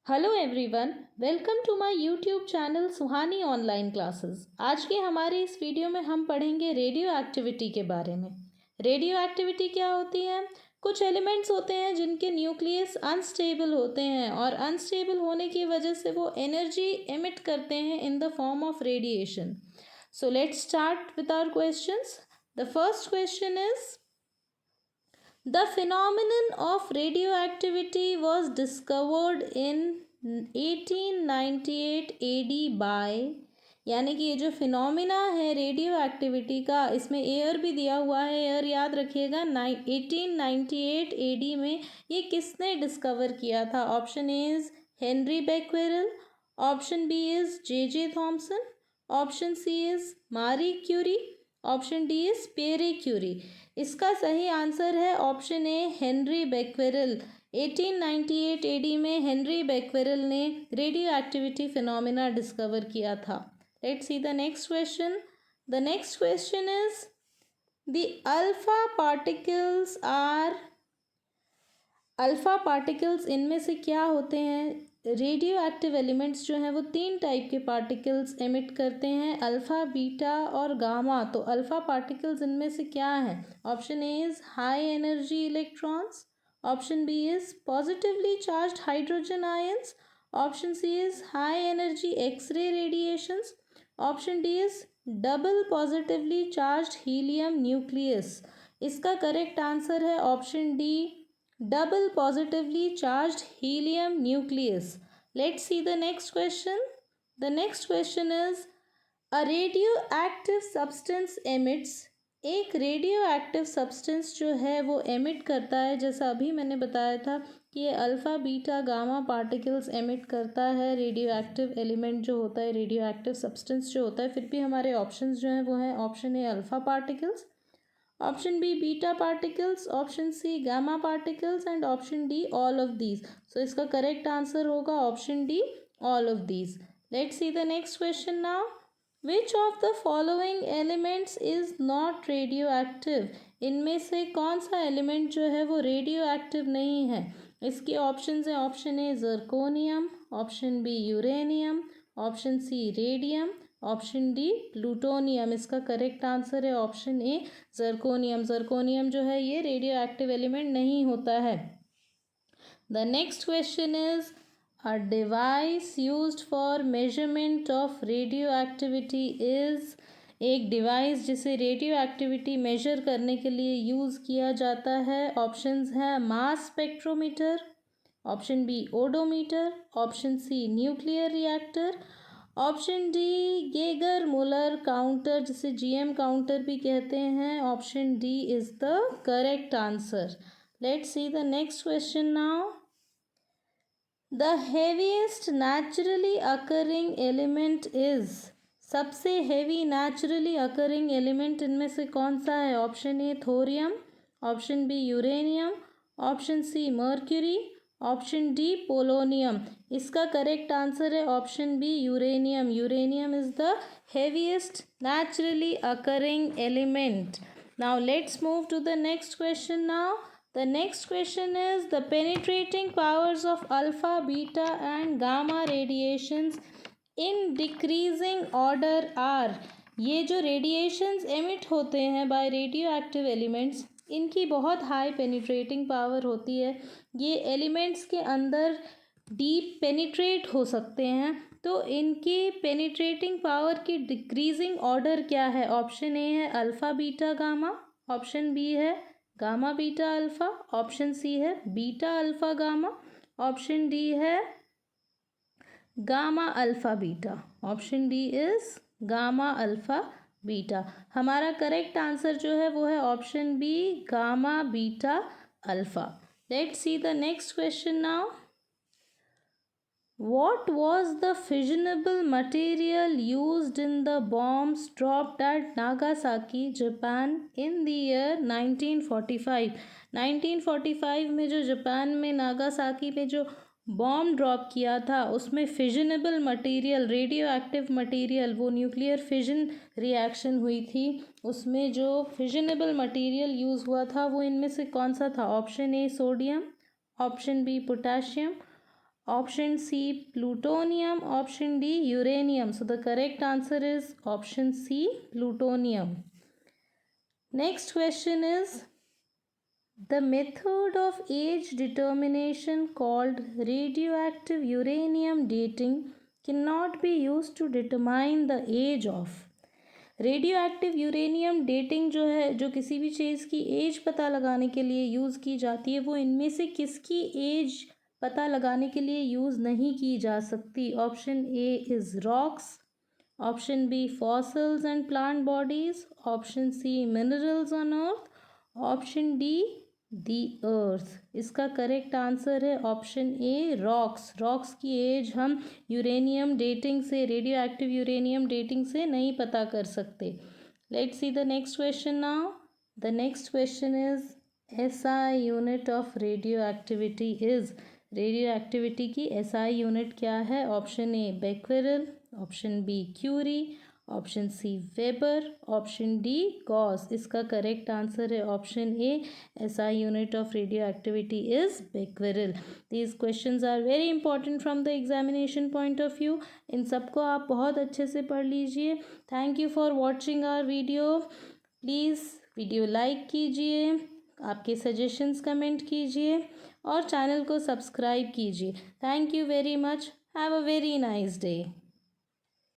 Hello everyone, welcome to my YouTube channel Suhani online classes. आज के हमारे इस वीडियो में हम पढ़ेंगे रेडियो एक्टिविटी के बारे में। रेडियो एक्टिविटी क्या होती है? कुछ एलिमेंट्स होते हैं जिनके न्यूक्लियस अनस्टेबल होते हैं और अनस्टेबल होने की वजह से वो एनर्जी एमिट करते हैं in the form of radiation. So let's start with our questions. The first question is, the phenomenon of radioactivity was discovered in 1898 AD by, यानी कि ये जो फिनोमिना है रेडियो एक्टिविटी का, इसमें एयर भी दिया हुआ है। एयर याद रखिएगा, 1898 AD में ये किसने डिस्कवर किया था? Option A is Henry Becquerel, option B is J Thomson, option C is Marie Curie, option D is Pierre Curie. इसका सही आंसर है option A Henry Becquerel. 1898 AD में हेनरी बेक्वेरेल ने रेडियो एक्टिविटी फिनोमिना डिस्कवर किया था। Let's see the next question. The next question is, the alpha particles इनमें से क्या होते हैं? रेडियो एक्टिव एलिमेंट्स जो हैं वो तीन टाइप के पार्टिकल्स एमिट करते हैं, अल्फ़ा, बीटा और गामा। तो अल्फ़ा पार्टिकल्स इनमें से क्या हैं? Option A is high energy electrons, option B is positively charged hydrogen ions, option C is high energy X ray radiations, option D is double positively charged helium nucleus. इसका correct answer है option D, double positively charged helium nucleus. Let's see the next question. The next question is, a radioactive substance emits, एक radio active substance जो है वो emit करता है, जैसा अभी मैंने बताया था कि ये alpha, beta, gamma particles emit करता है। रेडियो एक्टिव एलिमेंट जो होता है, रेडियो एक्टिव सब्सटेंस जो होता है, फिर भी हमारे ऑप्शंस जो हैं वो हैं option A alpha particles, option B beta particles, option C gamma particles and option D all of these. So इसका करेक्ट आंसर होगा option D, all of these. Let's see the next question now. Which of the following elements is not radioactive? इनमें से कौन सा element जो है वो radio active नहीं है? इसके ऑप्शन है, option A zirconium, option B uranium, option C radium, option D plutonium. इसका करेक्ट आंसर है ऑप्शन ए जर्कोनियम। जर्कोनियम जो है ये रेडियो एक्टिव एलिमेंट नहीं होता है। The next question is, a device used for measurement of radioactivity is, एक device जिसे रेडियो एक्टिविटी मेजर करने के लिए यूज़ किया जाता है। ऑप्शंस हैं mass spectrometer, option B odometer, option C nuclear reactor, option D Geiger Muller counter, जिसे जीएम काउंटर भी कहते हैं। Option D is the correct answer. Let's see the next question now. The heaviest naturally occurring element is, सबसे heavy naturally occurring element इनमें से कौन सा है? Option A thorium, option B uranium, option C mercury, option D polonium. इसका correct answer है option B uranium. Uranium is the heaviest naturally occurring element. Now let's move to the next question now. The next question is, the penetrating powers of alpha, beta and gamma radiations in decreasing order are, ये जो radiations emit होते हैं bye radio active elements, इनकी बहुत high penetrating power होती है। ये elements के अंदर डीप पेनिट्रेट हो सकते हैं। तो इनकी पेनिट्रेटिंग पावर की डिक्रीजिंग ऑर्डर क्या है? ऑप्शन ए है alpha beta gamma, option B है gamma beta alpha, option C है beta alpha gamma, option D है gamma alpha beta. Option D is gamma alpha beta. हमारा करेक्ट आंसर जो है वो है option B gamma beta alpha. Let's see the next question now. What was the fissionable material used in the bombs dropped at Nagasaki, Japan in the year 1945? 1945 में जो Japan में Nagasaki पे जो bomb drop किया था, उसमें फिजनेबल material, radio active material, वो nuclear fission reaction हुई थी, उसमें जो फिजनेबल मटेरियल यूज़ हुआ था वो इनमें से कौन सा था? Option A sodium, option B potassium, Option C, plutonium. Option D, uranium. So the correct answer is option C, plutonium. Next question is, the method of age determination called radioactive uranium dating cannot be used to determine the age of. Radioactive uranium dating जो है, जो किसी भी चीज़ की as पता लगाने के लिए यूज़ की जाती है, वो इनमें से किसकी एज पता लगाने के लिए यूज़ नहीं की जा सकती? Option A is rocks, option B fossils and plant bodies, option C minerals on earth, option D the earth. इसका करेक्ट आंसर है ऑप्शन ए रॉक्स। रॉक्स की एज हम यूरेनियम डेटिंग से, रेडियो एक्टिव यूरेनियम डेटिंग से नहीं पता कर सकते। Let's see the next question now. The next question is SI unit of radioactivity is. Radioactivity की एसआई यूनिट क्या है? ऑप्शन ए Becquerel, option B curie, option C weber, option D gauss. इसका correct answer है option A, SI unit of radioactivity is Becquerel. These questions are very important from the examination point of view. इन सबको आप बहुत अच्छे से पढ़ लीजिए। Thank you for watching our video. Please video like कीजिए, आपके सजेशंस कमेंट कीजिए और चैनल को सब्सक्राइब कीजिए। Thank you very much. Have a very nice day.